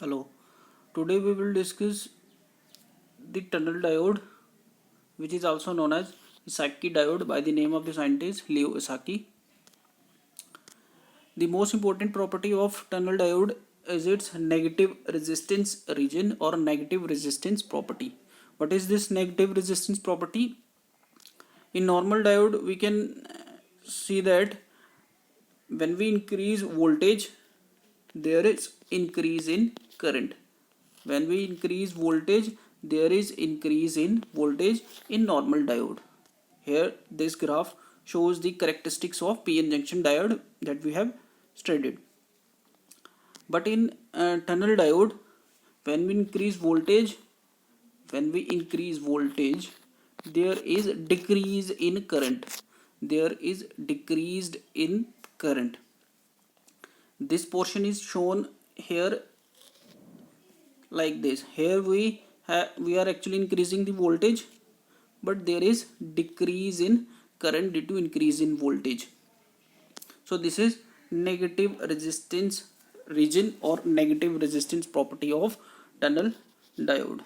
Hello. Today we will discuss the tunnel diode, which is also known as Esaki diode by the name of the scientist Leo Esaki. The most important property of tunnel diode is its negative resistance region or negative resistance property. What is this negative resistance property? In normal diode, we can see that when we increase voltage, there is increase in current. When we increase voltage, there is increase in voltage in normal diode. Here this graph shows the characteristics of PN junction diode that we have studied. But in tunnel diode, when we increase voltage, there is decrease in current. There is decreased in current. This portion is shown here like this. Here we are actually increasing the voltage, but there is decrease in current due to increase in voltage. So this is negative resistance region or negative resistance property of tunnel diode.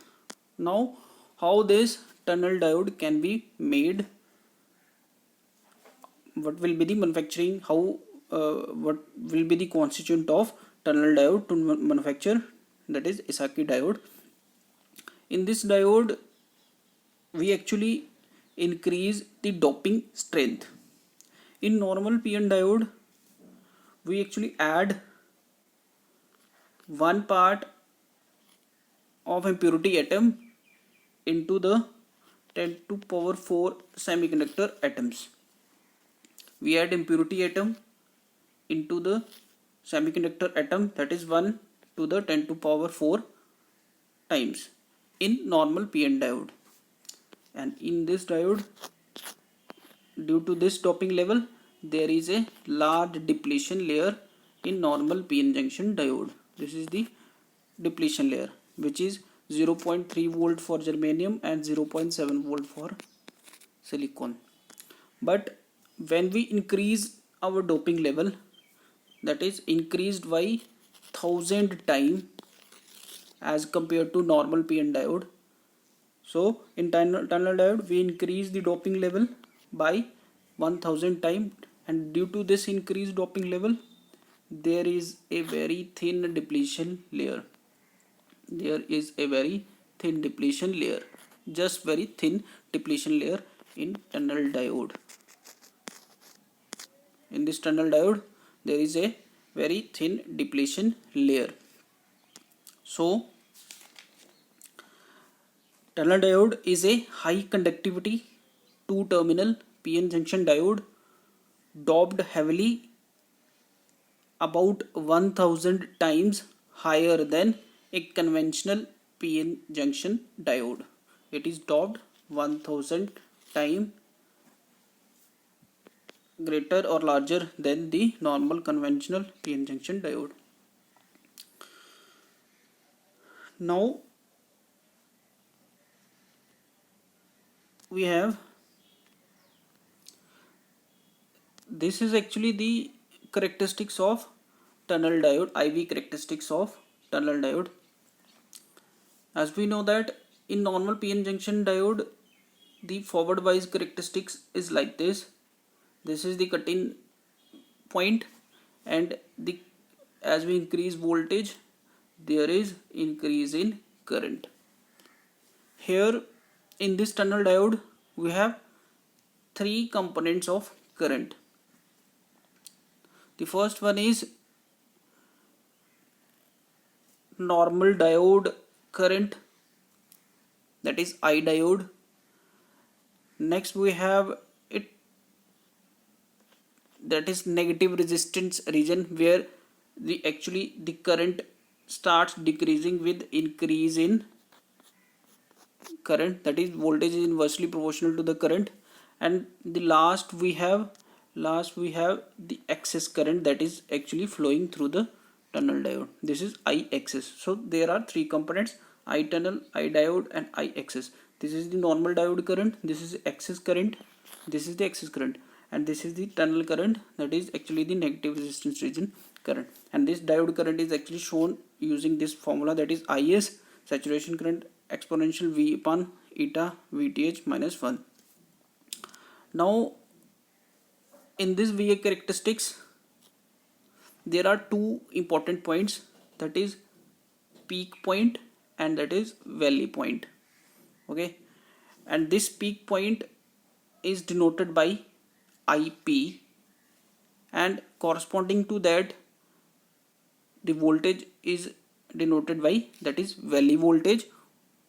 Now how this tunnel diode can be made, what will be the manufacturing, what will be the constituent of tunnel diode to manufacture, that is Esaki diode. In this diode we actually increase the doping strength. In normal PN diode we actually add one part of impurity atom into the 10 to power 4 semiconductor atoms. We add impurity atom into the semiconductor atom, that is 1 to the 10 to power 4 times in normal PN diode. And in this diode, due to this doping level, there is a large depletion layer in normal PN junction diode. This is the depletion layer, which is 0.3 volt for germanium and 0.7 volt for silicon. But when we increase our doping level, that is increased by 1000 times as compared to normal PN diode. So in tunnel diode we increase the doping level by 1000 times, and due to this increased doping level there is a very thin depletion layer. There is a very thin depletion layer, just very thin depletion layer in tunnel diode. In this tunnel diode there is a very thin depletion layer. So tunnel diode is a high conductivity two terminal PN junction diode doped heavily, about 1000 times higher than a conventional PN junction diode. It is doped 1000 times greater or larger than the normal conventional PN junction diode. Now we have, this is actually the characteristics of tunnel diode, IV characteristics of tunnel diode. As we know that in normal PN junction diode the forward bias characteristics is like this. This is the cut-in point, and as we increase voltage there is increase in current. Here in this tunnel diode we have three components of current. The first one is normal diode current, that is I diode. Next we have it, that is negative resistance region, where the current starts decreasing with increase in current, that is voltage is inversely proportional to the current. And the last we have the excess current that is actually flowing through the tunnel diode. This is I axis. So there are three components: I tunnel, I diode, and I axis. This is the normal diode current, this is excess current, this is the excess current, and this is the tunnel current, that is actually the negative resistance region current, and this diode current is actually shown using this formula, that is IS, saturation current exponential V upon eta VTH minus 1. Now in this VA characteristics there are two important points, that is peak point and that is valley point. Okay, and this peak point is denoted by IP, and corresponding to that the voltage is denoted by, that is valley voltage,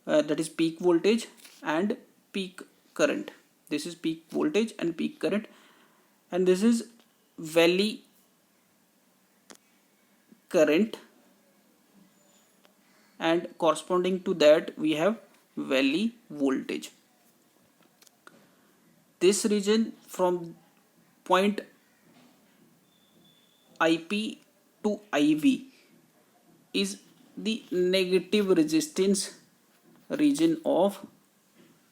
that is peak voltage and peak current. This is peak voltage and peak current, and this is valley current, and corresponding to that we have valley voltage. This region from point IP to IV is the negative resistance region of,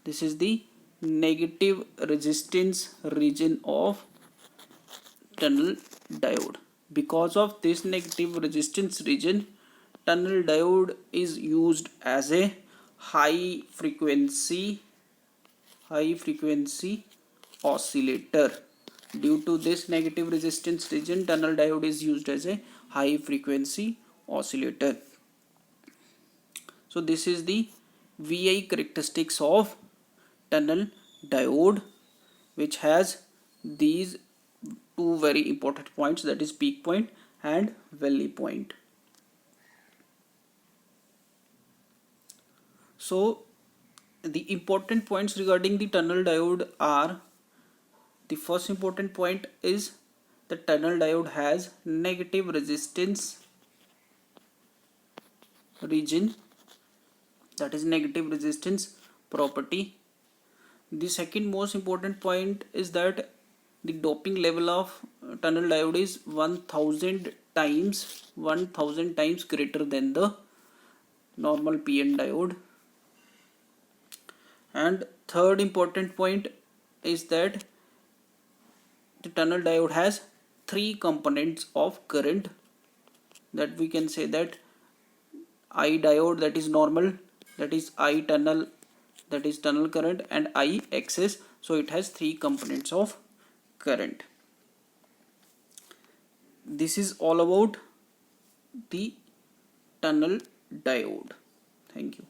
this is the negative resistance region of tunnel diode. Because of this negative resistance region, tunnel diode is used as a high frequency oscillator. Due to this negative resistance region, tunnel diode is used as a high frequency oscillator. So this is the VI characteristics of tunnel diode, which has these two very important points, that is peak point and valley point. So the important points regarding the tunnel diode are, the first important point is the tunnel diode has negative resistance region, that is negative resistance property. The second most important point is that the doping level of tunnel diode is 1000 times greater than the normal PN diode. And third important point is that the tunnel diode has three components of current, that we can say that I diode, that is normal, that is I tunnel, that is tunnel current, and I excess. So it has three components of current. This is all about the tunnel diode. Thank you.